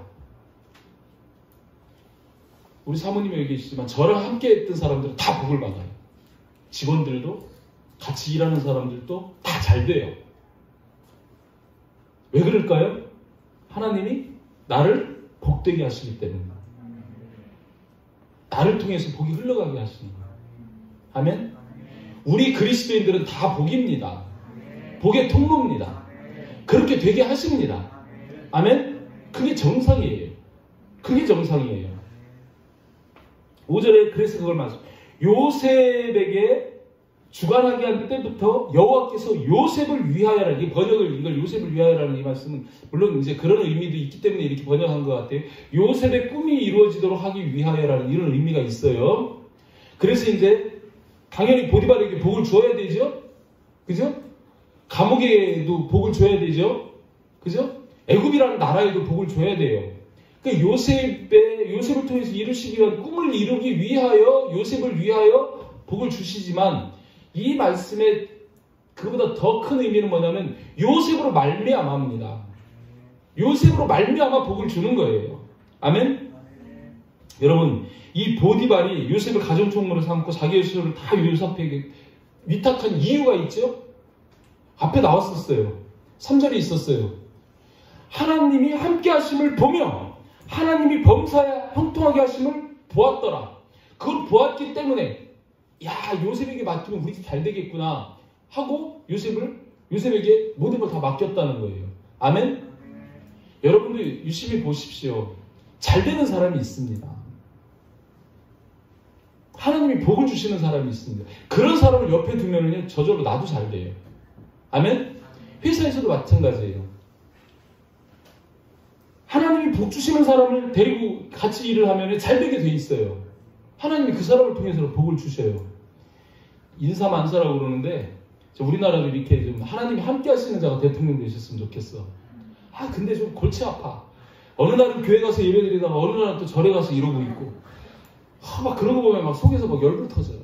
우리 사모님이 여기 계시지만 저랑 함께 했던 사람들은 다 복을 받아요. 직원들도, 같이 일하는 사람들도 다 잘 돼요. 왜 그럴까요? 하나님이 나를 복되게 하시기 때문에, 나를 통해서 복이 흘러가게 하시는 거예요. 아멘? 우리 그리스도인들은 다 복입니다. 복의 통로입니다. 그렇게 되게 하십니다. 아멘? 그게 정상이에요. 그게 정상이에요. 5절에 그래서 그걸 말씀, 요셉에게 주관하게 한 때부터 여호와께서 요셉을 위하여라. 이 번역을, 이걸 요셉을 위하여라는 이 말씀은 물론 이제 그런 의미도 있기 때문에 이렇게 번역한 것 같아요. 요셉의 꿈이 이루어지도록 하기 위하여라는 이런 의미가 있어요. 그래서 이제 당연히 보디발에게 복을 줘야 되죠. 그죠? 감옥에도 복을 줘야 되죠. 그죠? 애굽이라는 나라에도 복을 줘야 돼요. 그 요셉을 통해서 이루시기 위한 꿈을 이루기 위하여 요셉을 위하여 복을 주시지만, 이 말씀의 그보다 더 큰 의미는 뭐냐면 요셉으로 말미암아입니다. 요셉으로 말미암아 복을 주는 거예요. 아멘? 여러분, 이 보디발이 요셉을 가정총무로 삼고 자기의 수요를 다 요셉에게 위탁한 이유가 있죠? 앞에 나왔었어요. 3절에 있었어요. 하나님이 함께 하심을 보며 하나님이 범사에 형통하게 하심을 보았더라. 그걸 보았기 때문에, 야, 요셉에게 맡기면 우리 집 잘 되겠구나 하고 요셉에게 모든 걸 다 맡겼다는 거예요. 아멘? 여러분들 유심히 보십시오. 잘 되는 사람이 있습니다. 하나님이 복을 주시는 사람이 있습니다. 그런 사람을 옆에 두면은요, 저절로 나도 잘 돼요. 아멘? 회사에서도 마찬가지예요. 하나님이 복 주시는 사람을 데리고 같이 일을 하면 잘 되게 돼 있어요. 하나님이 그 사람을 통해서 복을 주셔요. 인사만사라고 그러는데, 우리나라도 이렇게 좀 하나님이 함께 하시는 자가 대통령 되셨으면 좋겠어. 근데 좀 골치 아파. 어느 날은 교회 가서 예배 드리다가 어느 날은 또 절에 가서 이러고 있고, 막 그런 거 보면 막 속에서 막 열불 터져요.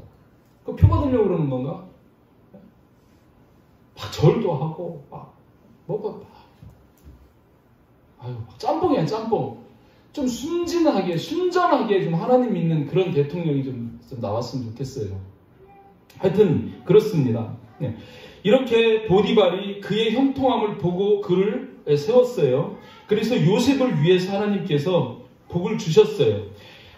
그 표 받으려고 그러는 건가? 막 절도 하고, 아유, 짬뽕이야, 짬뽕. 좀 순진하게, 순전하게 좀 하나님 믿는 그런 대통령이 좀 나왔으면 좋겠어요. 하여튼, 그렇습니다. 네. 이렇게 보디발이 그의 형통함을 보고 그를 세웠어요. 그래서 요셉을 위해서 하나님께서 복을 주셨어요.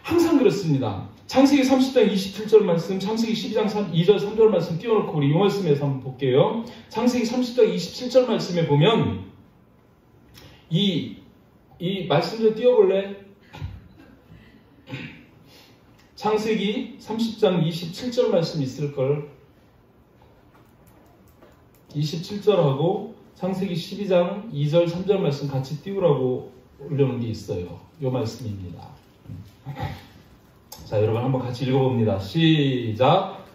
항상 그렇습니다. 창세기 30장 27절 말씀, 창세기 12장 2절 3절 말씀 띄워놓고 우리 이 말씀에서 한번 볼게요. 창세기 30장 27절 말씀에 보면 이 말씀 좀 띄워볼래? 창세기 30장 27절 말씀 있을걸? 27절하고 창세기 12장 2절 3절 말씀 같이 띄우라고 올려놓은 게 있어요. 이 말씀입니다. 자, 여러분 한번 같이 읽어봅니다. 시작.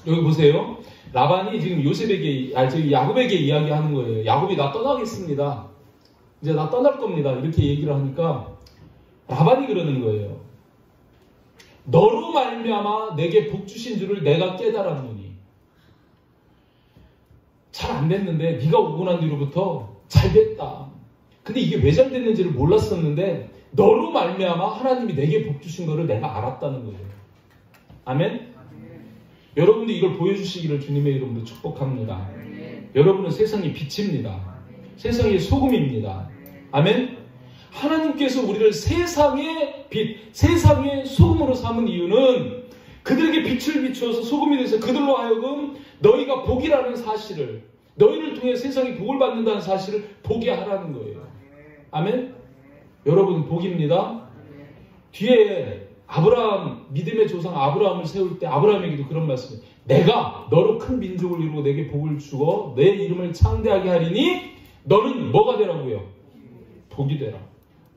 여기 보세요. 라반이 지금 야곱에게 이야기하는 거예요. 야곱이 나 떠나겠습니다. 이제 나 떠날 겁니다. 이렇게 얘기를 하니까 라반이 그러는 거예요. 너로 말미암아 내게 복 주신 줄을 내가 깨달았노니. 잘 안 됐는데 네가 오고 난 뒤로부터 잘 됐다. 근데 이게 왜 잘 됐는지를 몰랐었는데 너로 말미암아 하나님이 내게 복 주신 거를 내가 알았다는 거예요. 아멘? 여러분도 이걸 보여주시기를 주님의 이름으로 축복합니다. 여러분은 세상의 빛입니다. 세상의 소금입니다. 아멘? 하나님께서 우리를 세상의 빛, 세상의 소금으로 삼은 이유는 그들에게 빛을 비추어서 소금이 돼서 그들로 하여금 너희가 복이라는 사실을, 너희를 통해 세상이 복을 받는다는 사실을 보게 하라는 거예요. 아멘? 여러분 복입니다. 뒤에 아브라함, 믿음의 조상 아브라함을 세울 때 아브라함에게도 그런 말씀이에요. 내가 너로 큰 민족을 이루고 내게 복을 주어 내 이름을 창대하게 하리니 너는 뭐가 되라고요? 복이 되라.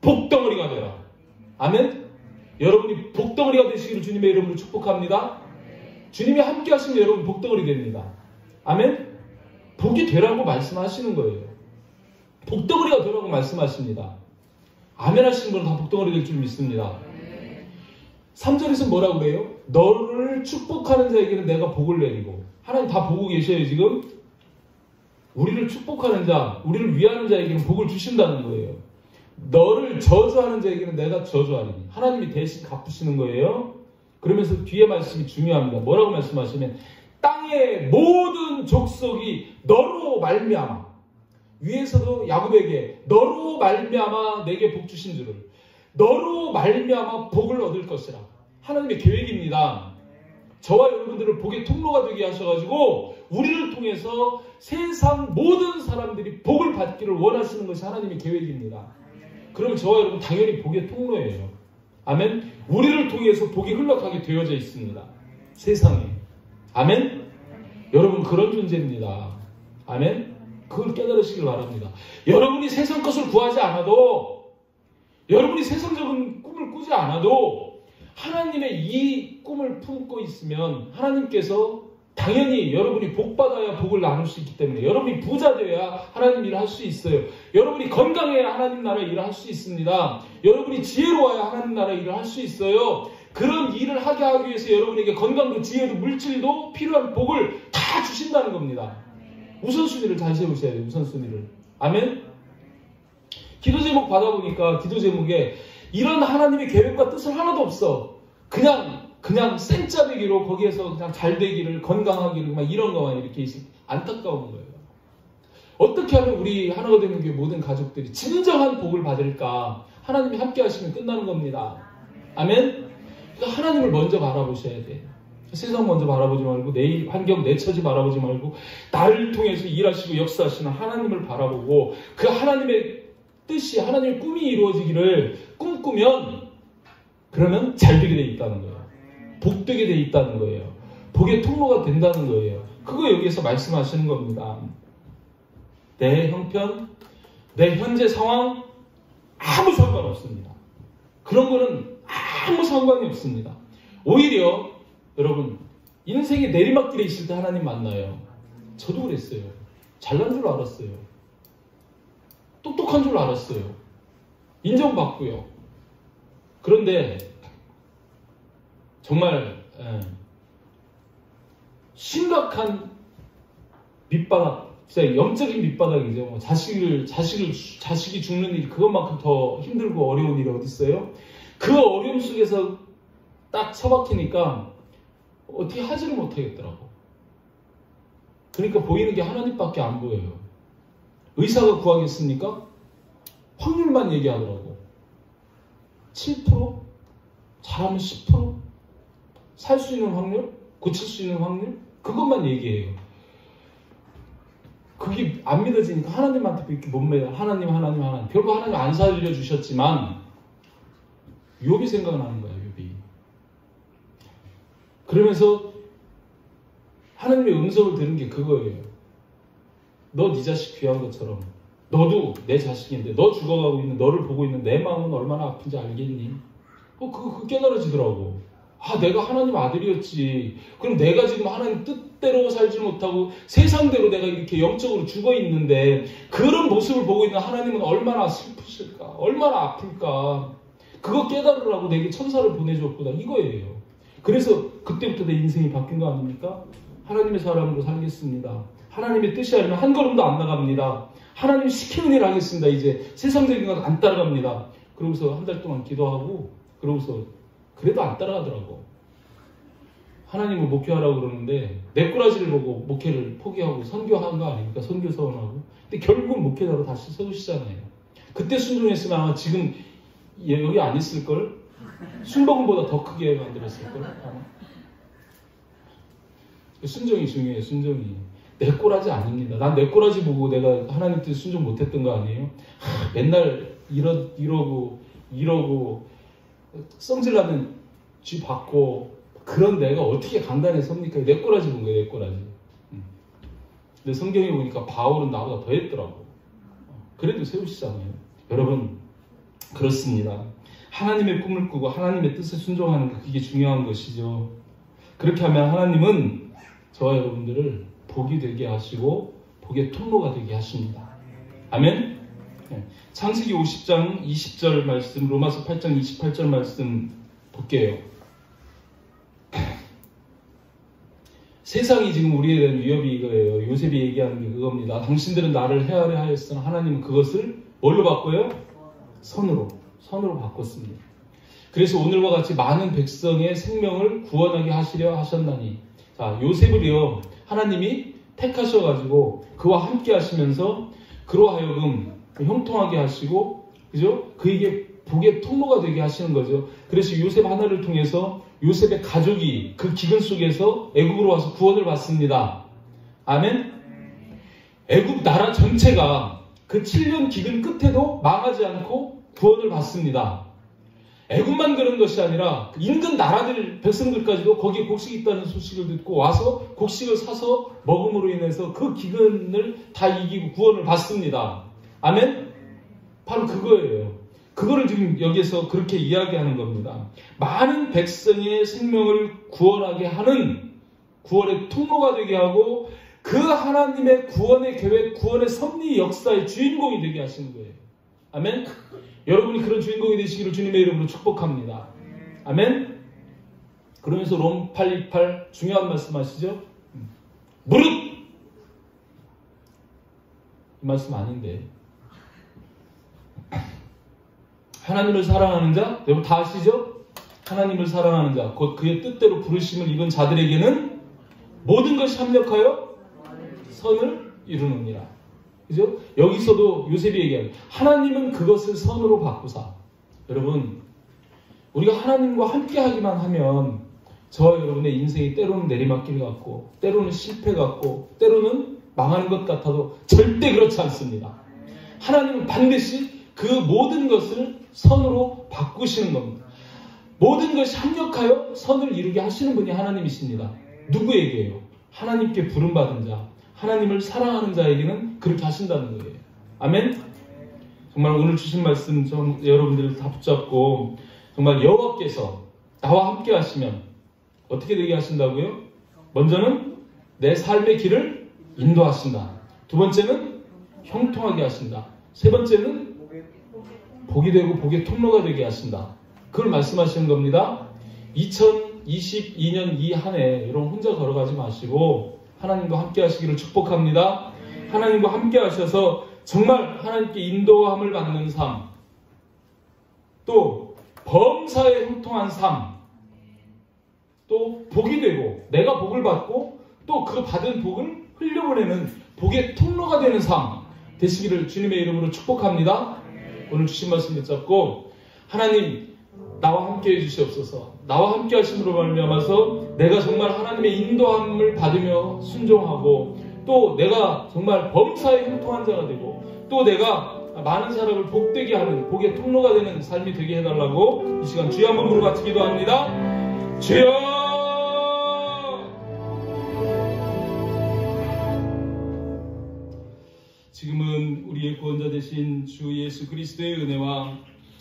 복덩어리가 되라. 아멘? 여러분이 복덩어리가 되시기를 주님의 이름으로 축복합니다. 주님이 함께 하시면 여러분 복덩어리 됩니다. 아멘? 복이 되라고 말씀하시는 거예요. 복덩어리가 되라고 말씀하십니다. 아멘 하시는 분은 다 복덩어리 될 줄 믿습니다. 3절에서 뭐라고 그래요? 너를 축복하는 자에게는 내가 복을 내리고. 하나님 다 보고 계셔요 지금. 우리를 축복하는 자, 우리를 위하는 자에게는 복을 주신다는 거예요. 너를 저주하는 자에게는 내가 저주하리니. 하나님이 대신 갚으시는 거예요. 그러면서 뒤에 말씀이 중요합니다. 뭐라고 말씀하시면 땅의 모든 족속이 너로 말미암아, 위에서도 야곱에게 너로 말미암아 내게 복 주신 줄을, 너로 말미암아 복을 얻을 것이라. 하나님의 계획입니다. 저와 여러분들을 복의 통로가 되게 하셔가지고 우리를 통해서 세상 모든 사람들이 복을 받기를 원하시는 것이 하나님의 계획입니다. 그러면 저와 여러분 당연히 복의 통로예요. 아멘? 우리를 통해서 복이 흘러가게 되어져 있습니다. 세상에. 아멘? 여러분 그런 존재입니다. 아멘? 그걸 깨달으시길 바랍니다. 여러분이 세상 것을 구하지 않아도, 여러분이 세상적인 꿈을 꾸지 않아도 하나님의 이 꿈을 품고 있으면 하나님께서 당연히 여러분이 복받아야 복을 나눌 수 있기 때문에, 여러분이 부자 되어야 하나님 일을 할 수 있어요. 여러분이 건강해야 하나님 나라 일을 할 수 있습니다. 여러분이 지혜로워야 하나님 나라 일을 할 수 있어요. 그런 일을 하게 하기 위해서 여러분에게 건강도 지혜도 물질도 필요한 복을 다 주신다는 겁니다. 우선순위를 잘 세우셔야 돼요. 우선순위를. 아멘? 기도 제목 받아보니까 기도 제목에 이런 하나님의 계획과 뜻은 하나도 없어. 그냥 생짜배기로 거기에서 그냥 잘 되기를, 건강하기를, 막 이런 거만 이렇게 안타까운 거예요. 어떻게 하면 우리 하나가 되는 교회 모든 가족들이 진정한 복을 받을까? 하나님이 함께 하시면 끝나는 겁니다. 아멘? 그러니까 하나님을 먼저 바라보셔야 돼요. 세상 먼저 바라보지 말고, 내 환경, 내 처지 바라보지 말고, 나를 통해서 일하시고 역사하시는 하나님을 바라보고, 그 하나님의 뜻이, 하나님의 꿈이 이루어지기를 꿈꾸면, 그러면 잘 되게 돼 있다는 거예요. 복되게 돼 있다는 거예요. 복의 통로가 된다는 거예요. 그거 여기에서 말씀하시는 겁니다. 내 형편, 내 현재 상황 아무 상관없습니다. 그런 거는 아무 상관이 없습니다. 오히려 여러분 인생의 내리막길에 있을 때 하나님 만나요. 저도 그랬어요. 잘난 줄 알았어요. 똑똑한 줄 알았어요. 인정받고요. 그런데 정말 심각한 밑바닥, 진짜 영적인 밑바닥이죠. 자식이 죽는 일, 그것만큼 더 힘들고 어려운 일이 어디 있어요? 그 어려움 속에서 딱 처박히니까 어떻게 하지를 못하겠더라고. 그러니까 보이는 게 하나님밖에 안 보여요. 의사가 구하겠습니까? 확률만 얘기하더라고. 7%? 잘하면 10%? 살 수 있는 확률? 고칠 수 있는 확률? 그것만 얘기해요. 그게 안 믿어지니까 하나님한테 이렇게 못 믿어요. 하나님. 결국 하나님 안 살려주셨지만 욥이 생각나는 거예요. 욥이. 그러면서 하나님의 음성을 들은 게 그거예요. 너 네 자식 귀한 것처럼 너도 내 자식인데 너 죽어가고 있는 너를 보고 있는 내 마음은 얼마나 아픈지 알겠니? 그거 깨달아지더라고. 아, 내가 하나님 아들이었지. 그럼 내가 지금 하나님 뜻대로 살지 못하고 세상대로 내가 이렇게 영적으로 죽어 있는데 그런 모습을 보고 있는 하나님은 얼마나 슬프실까? 얼마나 아플까? 그거 깨달으라고 내게 천사를 보내줬구나. 이거예요. 그래서 그때부터 내 인생이 바뀐 거 아닙니까? 하나님의 사람으로 살겠습니다. 하나님의 뜻이 아니면 한 걸음도 안 나갑니다. 하나님 시키는 일 하겠습니다. 이제 세상적인 건 안 따라갑니다. 그러고서 한 달 동안 기도하고 그러고서 그래도 안 따라가더라고. 하나님은 목회하라고 그러는데 내 꼬라지를 보고 목회를 포기하고 선교한 거 아닙니까? 선교 서원하고. 근데 결국은 목회자로 다시 세우시잖아요. 그때 순종했으면 아마 지금 여기 안 있을걸? 순복음보다 더 크게 만들었을걸? 아마. 순종이 중요해요. 순종이. 내 꼬라지 아닙니다. 난 내 꼬라지 보고 내가 하나님 뜻 순종 못했던 거 아니에요? 맨날 이러고 성질나면 쥐 받고 그런 내가 어떻게 강단에 섭니까? 내 꼬라지 본 거예요. 내 꼬라지. 근데 성경에 보니까 바울은 나보다 더 했더라고. 그래도 세우시잖아요. 여러분 그렇습니다. 하나님의 꿈을 꾸고 하나님의 뜻에 순종하는 거 그게 중요한 것이죠. 그렇게 하면 하나님은 저와 여러분들을 복이 되게 하시고 복의 통로가 되게 하십니다. 아멘? 창세기 50장 20절 말씀, 로마서 8장 28절 말씀 볼게요. 세상이 지금 우리에 대한 위협이 이거예요. 요셉이 얘기하는 게 그겁니다. 당신들은 나를 헤아려 하였으나 하나님은 그것을 뭘로 바꿔요? 선으로 바꿨습니다. 그래서 오늘과 같이 많은 백성의 생명을 구원하게 하시려 하셨나니, 자, 요셉을요 하나님이 택하셔가지고 그와 함께 하시면서 그로 하여금 형통하게 하시고, 그죠? 그에게 복의 통로가 되게 하시는 거죠. 그래서 요셉 하나를 통해서 요셉의 가족이 그 기근 속에서 애굽으로 와서 구원을 받습니다. 아멘? 애굽 나라 전체가 그 7년 기근 끝에도 망하지 않고 구원을 받습니다. 애굽만 그런 것이 아니라 인근 나라들 백성들까지도 거기에 곡식이 있다는 소식을 듣고 와서 곡식을 사서 먹음으로 인해서 그 기근을 다 이기고 구원을 받습니다. 아멘? 바로 그거예요. 그거를 지금 여기에서 그렇게 이야기하는 겁니다. 많은 백성의 생명을 구원하게 하는 구원의 통로가 되게 하고 그 하나님의 구원의 계획, 구원의 섭리 역사의 주인공이 되게 하시는 거예요. 아멘? 여러분이 그런 주인공이 되시기를 주님의 이름으로 축복합니다. 아멘? 그러면서 롬 8:28 중요한 말씀 하시죠? 무릇! 이 말씀 아닌데. 하나님을 사랑하는 자, 여러분 다 아시죠? 하나님을 사랑하는 자, 곧 그의 뜻대로 부르심을 입은 자들에게는 모든 것이 합력하여 선을 이루느니라. 그죠? 여기서도 요셉이 얘기하는 하나님은 그것을 선으로 바꾸사. 여러분, 우리가 하나님과 함께 하기만 하면 저와 여러분의 인생이 때로는 내리막길 같고 때로는 실패 같고 때로는 망하는 것 같아도 절대 그렇지 않습니다. 하나님은 반드시 그 모든 것을 선으로 바꾸시는 겁니다. 모든 것이 합력하여 선을 이루게 하시는 분이 하나님이십니다. 누구에게요? 하나님께 부름받은 자, 하나님을 사랑하는 자에게는 그렇게 하신다는 거예요. 아멘? 정말 오늘 주신 말씀 좀 여러분들 다 붙잡고 정말 여호와께서 나와 함께 하시면 어떻게 되게 하신다고요? 먼저는 내 삶의 길을 인도하신다. 두 번째는 형통하게 하신다. 세 번째는 복이 되고 복의 통로가 되게 하신다. 그걸 말씀하시는 겁니다. 2000 2022년 이 한 해 여러분 혼자 걸어가지 마시고 하나님과 함께 하시기를 축복합니다. 하나님과 함께 하셔서 정말 하나님께 인도함을 받는 삶, 또 범사에 형통한 삶, 또 복이 되고 내가 복을 받고 또 그 받은 복을 흘려보내는 복의 통로가 되는 삶 되시기를 주님의 이름으로 축복합니다. 오늘 주신 말씀 붙잡고 하나님 나와 함께 해주시옵소서. 나와 함께 하심으로 말미암아서 내가 정말 하나님의 인도함을 받으며 순종하고 또 내가 정말 범사에 형통한 자가 되고 또 내가 많은 사람을 복되게 하는 복의 통로가 되는 삶이 되게 해달라고 이 시간 주여 한번 부르고 같이 기도합니다. 주여! 지금은 우리의 구원자 되신 주 예수 그리스도의 은혜와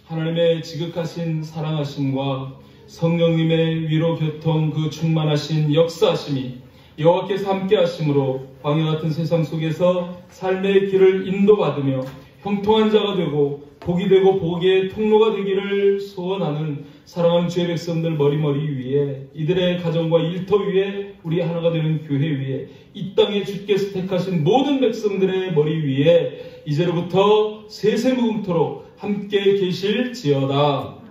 하나님의 지극하신 사랑하심과 성령님의 위로 교통 그 충만하신 역사하심이 여호와께서 함께 하심으로 광야 같은 세상 속에서 삶의 길을 인도받으며 형통한 자가 되고 복이 되고 복의 통로가 되기를 소원하는 사랑하는 주의 백성들 머리머리 위에 이들의 가정과 일터 위에 우리 하나가 되는 교회 위에 이 땅에 주께서 택하신 모든 백성들의 머리 위에 이제로부터 세세무궁토록 함께 계실지어다.